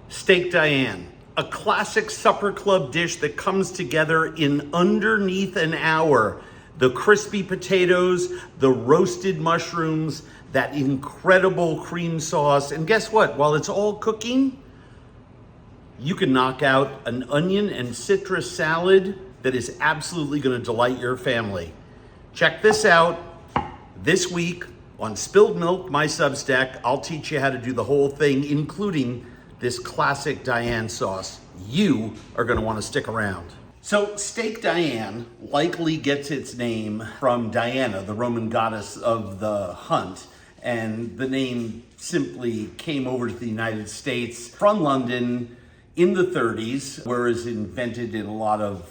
Steak Diane, a classic supper club dish that comes together in underneath an hour. The crispy potatoes, the roasted mushrooms, that incredible cream sauce. And guess what? While it's all cooking, you can knock out an onion and citrus salad that is absolutely going to delight your family. Check this out. This week on Spilled Milk, my Substack, I'll teach you how to do the whole thing, including this classic Diane sauce. You are going to want to stick around. So Steak Diane likely gets its name from Diana, the Roman goddess of the hunt. And the name simply came over to the United States from London in the 30s, where it was invented in a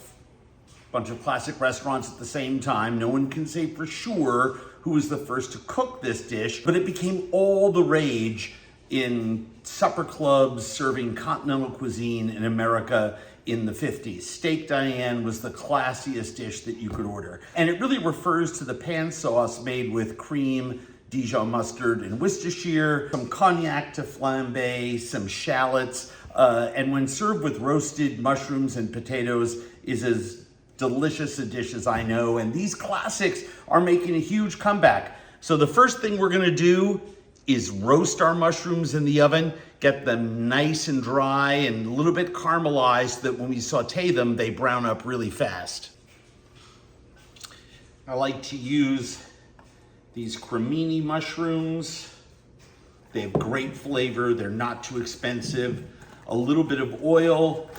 bunch of classic restaurants at the same time. No one can say for sure who was the first to cook this dish, but it became all the rage in supper clubs serving continental cuisine in America in the 50s. Steak Diane was the classiest dish that you could order. And it really refers to the pan sauce made with cream, Dijon mustard, and Worcestershire, some cognac to flambe, some shallots, and when served with roasted mushrooms and potatoes is as delicious a dish as I know. And these classics are making a huge comeback. So the first thing we're gonna do is roast our mushrooms in the oven, get them nice and dry and a little bit caramelized so that when we saute them, they brown up really fast. I like to use these cremini mushrooms. They have great flavor, they're not too expensive. A little bit of oil,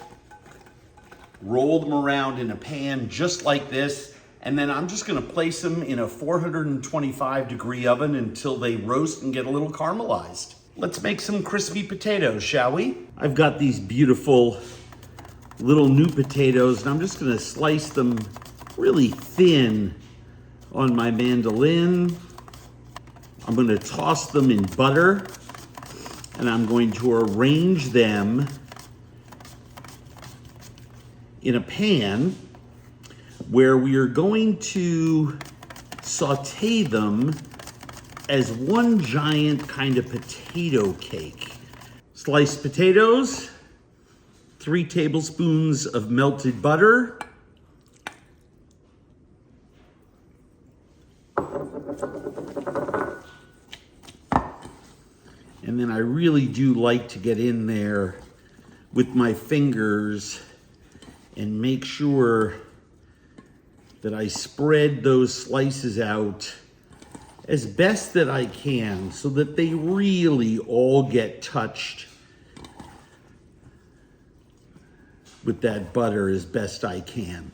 roll them around in a pan just like this, and then I'm just gonna place them in a 425-degree oven until they roast and get a little caramelized. Let's make some crispy potatoes, shall we? I've got these beautiful little new potatoes, and I'm just gonna slice them really thin on my mandolin. I'm gonna toss them in butter, and I'm going to arrange them in a pan where we are going to saute them as one giant kind of potato cake. Sliced potatoes, 3 tablespoons of melted butter, and then I really do like to get in there with my fingers and make sure that I spread those slices out as best that I can so that they really all get touched with that butter as best I can.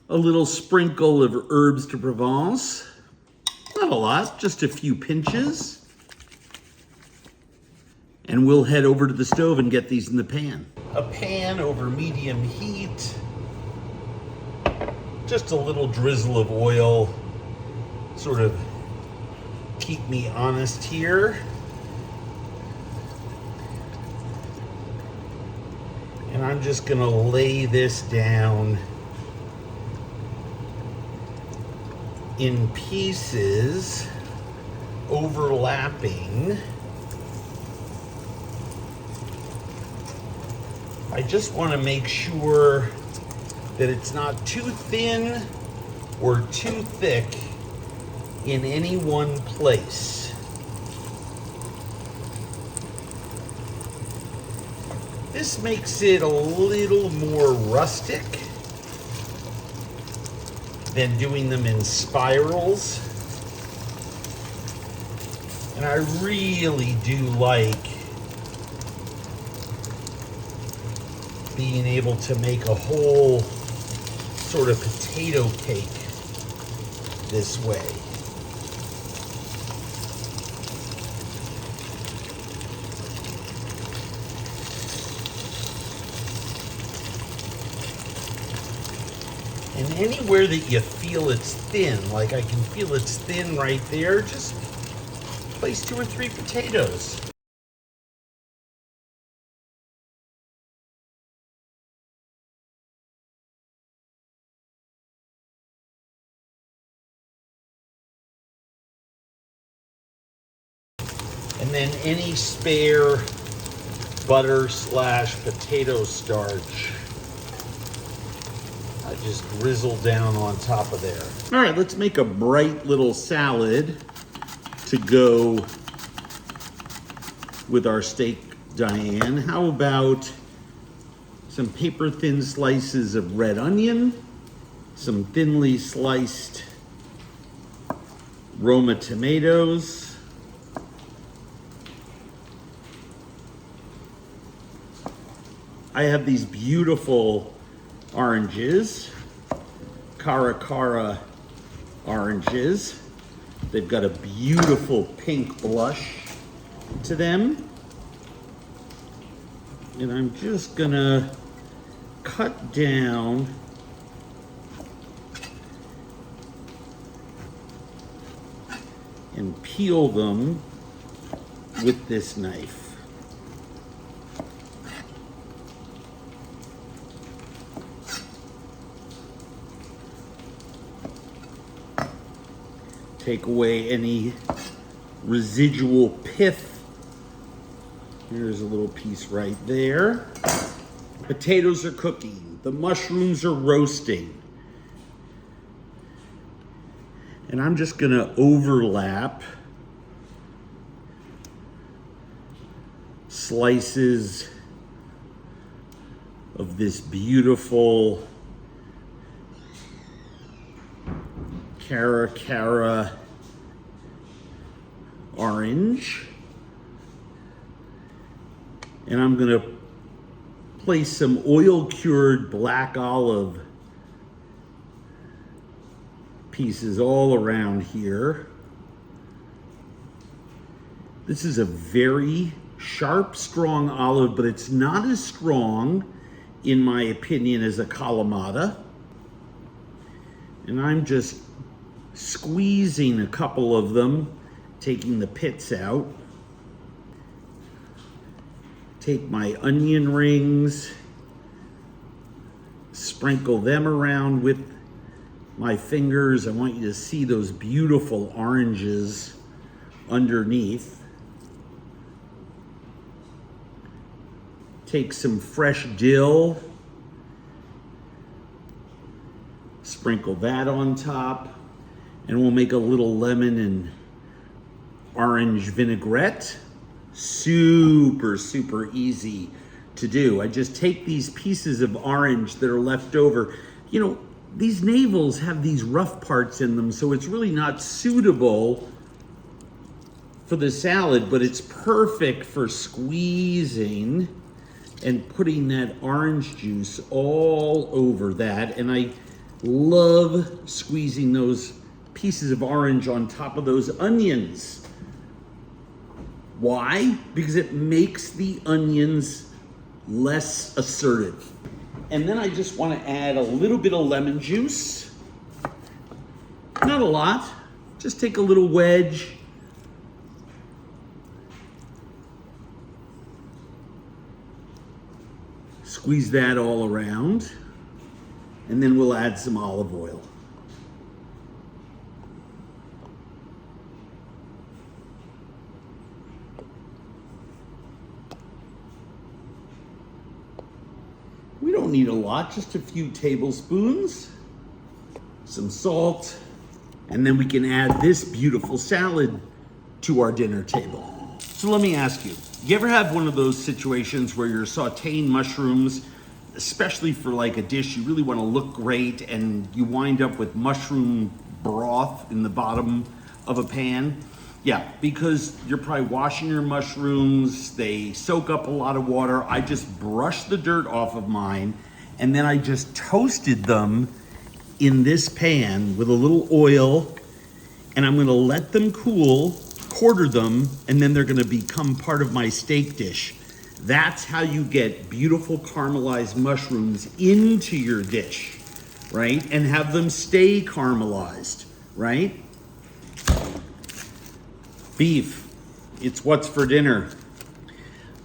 A little sprinkle of herbs de Provence, not a lot, just a few pinches. And we'll head over to the stove and get these in the pan. A pan over medium heat. Just a little drizzle of oil, sort of keep me honest here. And I'm just gonna lay this down in pieces, overlapping. I just want to make sure that it's not too thin or too thick in any one place. This makes it a little more rustic than doing them in spirals. And I really do like being able to make a whole sort of potato cake this way. And anywhere that you feel it's thin, like I can feel it's thin right there, just place 2 or 3 potatoes. And then any spare butter slash potato starch. I just drizzle down on top of there. All right, let's make a bright little salad to go with our Steak Diane. How about some paper thin slices of red onion, some thinly sliced Roma tomatoes, I have these beautiful oranges, Cara oranges. They've got a beautiful pink blush to them. And I'm just gonna cut down and peel them with this knife. Take away any residual pith. Here's a little piece right there. Potatoes are cooking. The mushrooms are roasting. And I'm just gonna overlap slices of this beautiful Cara orange. And I'm gonna place some oil-cured black olive pieces all around here. This is a very sharp, strong olive, but it's not as strong, in my opinion, as a Kalamata. And I'm just squeezing a couple of them, taking the pits out. Take my onion rings, sprinkle them around with my fingers. I want you to see those beautiful oranges underneath. Take some fresh dill, sprinkle that on top, and we'll make a little lemon and orange vinaigrette. Super, super easy to do. I just take these pieces of orange that are left over. You know, these navels have these rough parts in them, so it's really not suitable for the salad, but it's perfect for squeezing and putting that orange juice all over that. And I love squeezing those pieces of orange on top of those onions. Why? Because it makes the onions less assertive. And then I just want to add a little bit of lemon juice. Not a lot. Just take a little wedge. Squeeze that all around. And then we'll add some olive oil. We don't need a lot, just a few tablespoons, some salt, and then we can add this beautiful salad to our dinner table. So let me ask you, you ever have one of those situations where you're sauteing mushrooms, especially for like a dish you really want to look great, and you wind up with mushroom broth in the bottom of a pan? Yeah, because you're probably washing your mushrooms, they soak up a lot of water. I just brushed the dirt off of mine, and then I just toasted them in this pan with a little oil, and I'm gonna let them cool, quarter them, and then they're gonna become part of my steak dish. That's how you get beautiful caramelized mushrooms into your dish, right? And have them stay caramelized, right? Beef, it's what's for dinner.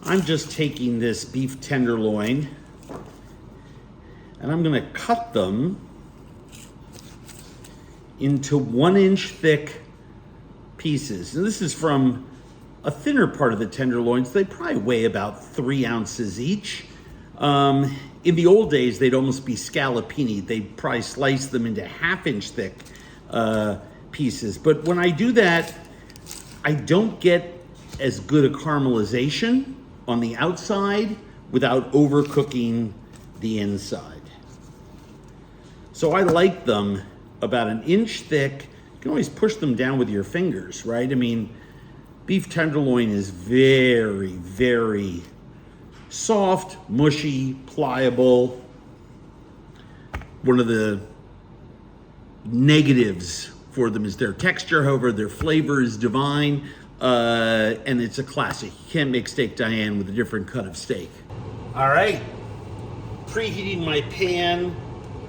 I'm just taking this beef tenderloin and I'm gonna cut them into 1 inch thick pieces. And this is from a thinner part of the tenderloins. They probably weigh about 3 ounces each. In the old days, they'd almost be scallopini. They'd probably slice them into 1/2-inch thick pieces. But when I do that, I don't get as good a caramelization on the outside without overcooking the inside. So I like them about 1 inch thick. You can always push them down with your fingers, right? I mean, beef tenderloin is very, very soft, mushy, pliable. One of the negatives for them is their texture. However, their flavor is divine, and it's a classic. You can't make Steak Diane with a different cut of steak. All right, preheating my pan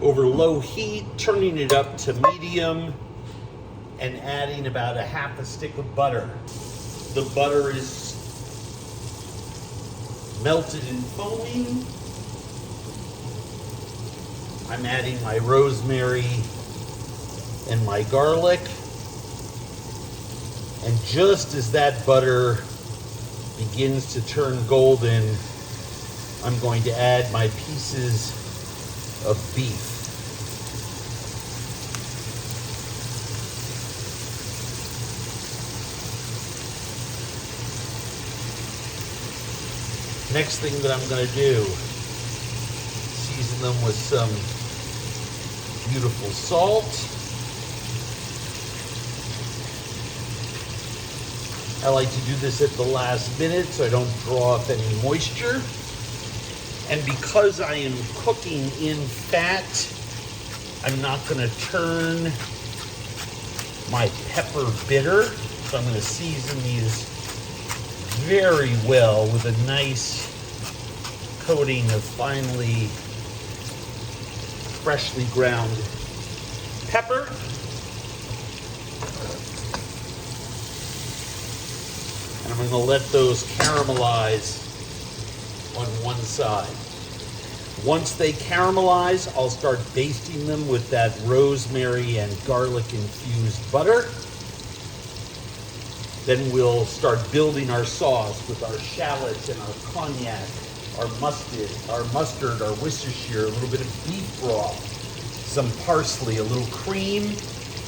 over low heat, turning it up to medium, and adding about 1/2 stick of butter. The butter is melted and foaming. I'm adding my rosemary and my garlic. And just as that butter begins to turn golden, I'm going to add my pieces of beef. Next thing that I'm going to do, season them with some beautiful salt. I like to do this at the last minute so I don't draw up any moisture. And because I am cooking in fat, I'm not going to turn my pepper bitter. So I'm going to season these very well with a nice coating of finely, freshly ground pepper. And I'm going to let those caramelize on one side. Once they caramelize, I'll start basting them with that rosemary and garlic infused butter. Then we'll start building our sauce with our shallots and our cognac, our mustard, our Worcestershire, a little bit of beef broth, some parsley, a little cream,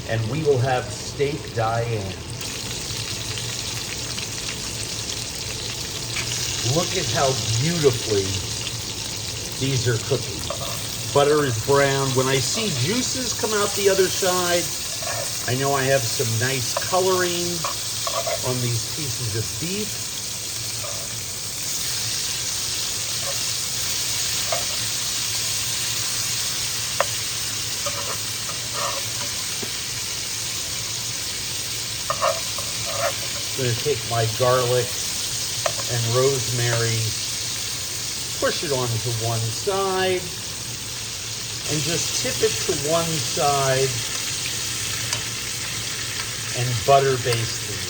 and we will have Steak Diane. Look at how beautifully these are cooking. Butter is browned. When I see juices come out the other side, I know I have some nice coloring on these pieces of beef. I'm going to take my garlic and rosemary, push it onto one side, and just tip it to one side and butter baste these.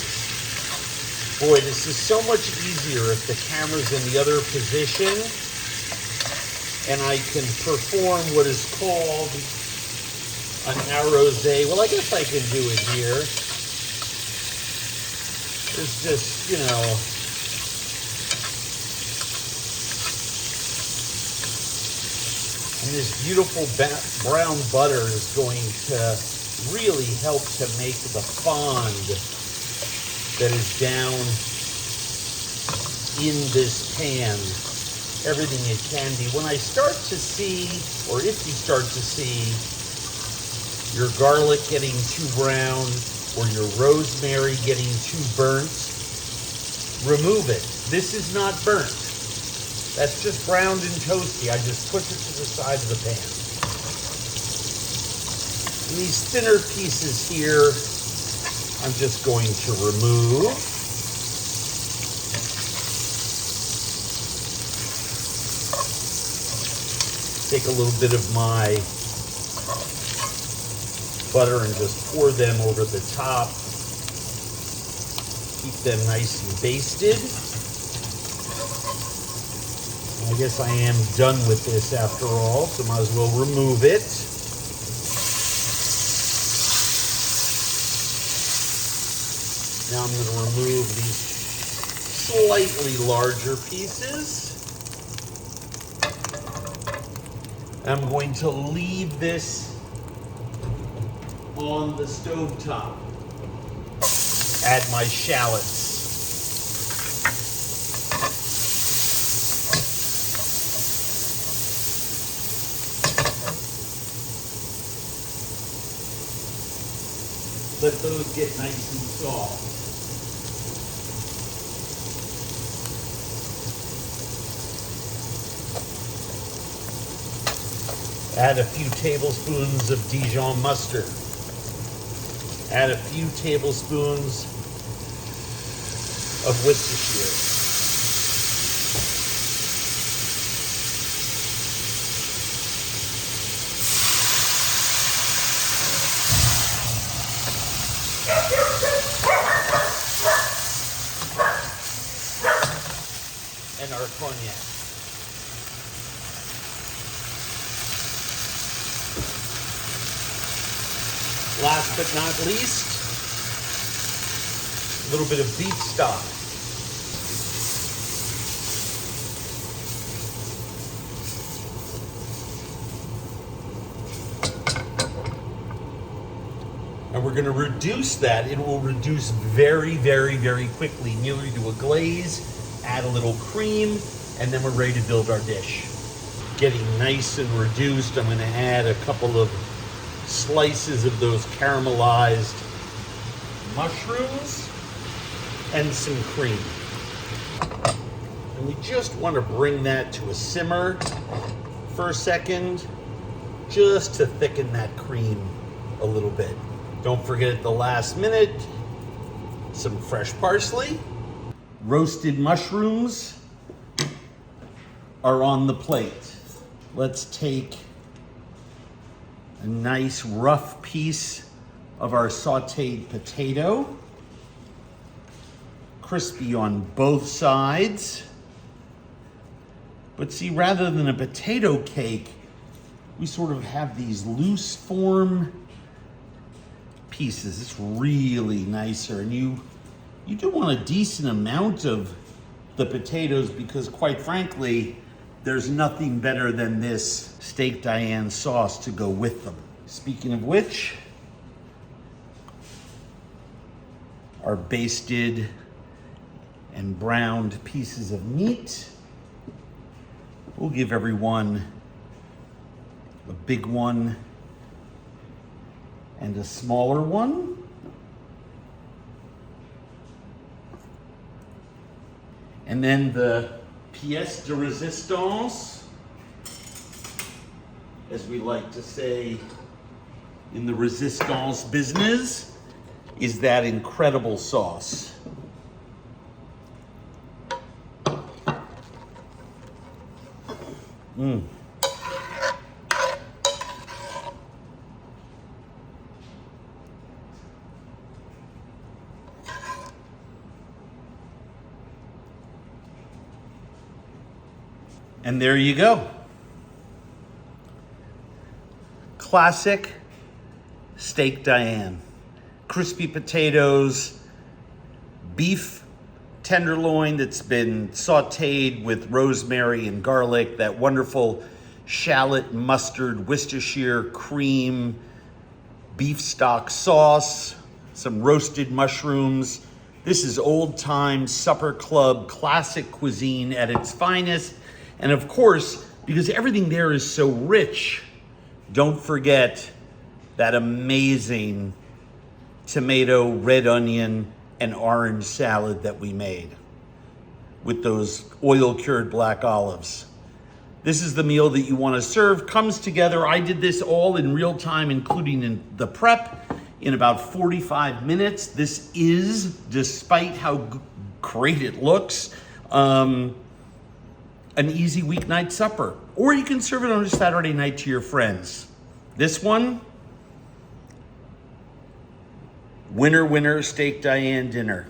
Boy, this is so much easier if the camera's in the other position and I can perform what is called an arrosé. Well, I guess I can do it here. It's just, you know, and this beautiful brown butter is going to really help to make the fond that is down in this pan everything it can be. When I start to see, or if you start to see your garlic getting too brown or your rosemary getting too burnt, remove it. This is not burnt. That's just browned and toasty. I just push it to the side of the pan. And these thinner pieces here, I'm just going to remove. Take a little bit of my butter and just pour them over the top. Keep them nice and basted. I guess I am done with this after all, so might as well remove it. Now I'm going to remove these slightly larger pieces. I'm going to leave this on the stovetop. Add my shallots. Let those get nice and soft. Add a few tablespoons of Dijon mustard. Add a few tablespoons of Worcestershire. And our cognac. Last but not least, a little bit of beef stock. And we're going to reduce that. It will reduce very, very, very quickly, nearly to a glaze. Add a little cream, and then we're ready to build our dish. Getting nice and reduced, I'm going to add a couple of slices of those caramelized mushrooms and some cream. And we just want to bring that to a simmer for a second, just to thicken that cream a little bit. Don't forget at the last minute, some fresh parsley. Roasted mushrooms are on the plate. Let's take a nice rough piece of our sauteed potato, crispy on both sides. But see, rather than a potato cake, we sort of have these loose form pieces. It's really nicer, and you do want a decent amount of the potatoes because, quite frankly, there's nothing better than this Steak Diane sauce to go with them. Speaking of which, our basted and browned pieces of meat. We'll give everyone a big one and a smaller one. And then the pièce de résistance, as we like to say in the resistance business, is that incredible sauce. And there you go. Classic Steak Diane. Crispy potatoes, beef tenderloin that's been sauteed with rosemary and garlic, that wonderful shallot, mustard, Worcestershire cream, beef stock sauce, some roasted mushrooms. This is old-time supper club classic cuisine at its finest. And of course, because everything there is so rich, don't forget that amazing tomato, red onion, and orange salad that we made with those oil-cured black olives. This is the meal that you want to serve. Comes together. I did this all in real time, including in the prep, in about 45 minutes. This is, despite how great it looks, an easy weeknight supper. Or you can serve it on a Saturday night to your friends. This one, winner, winner, Steak Diane dinner.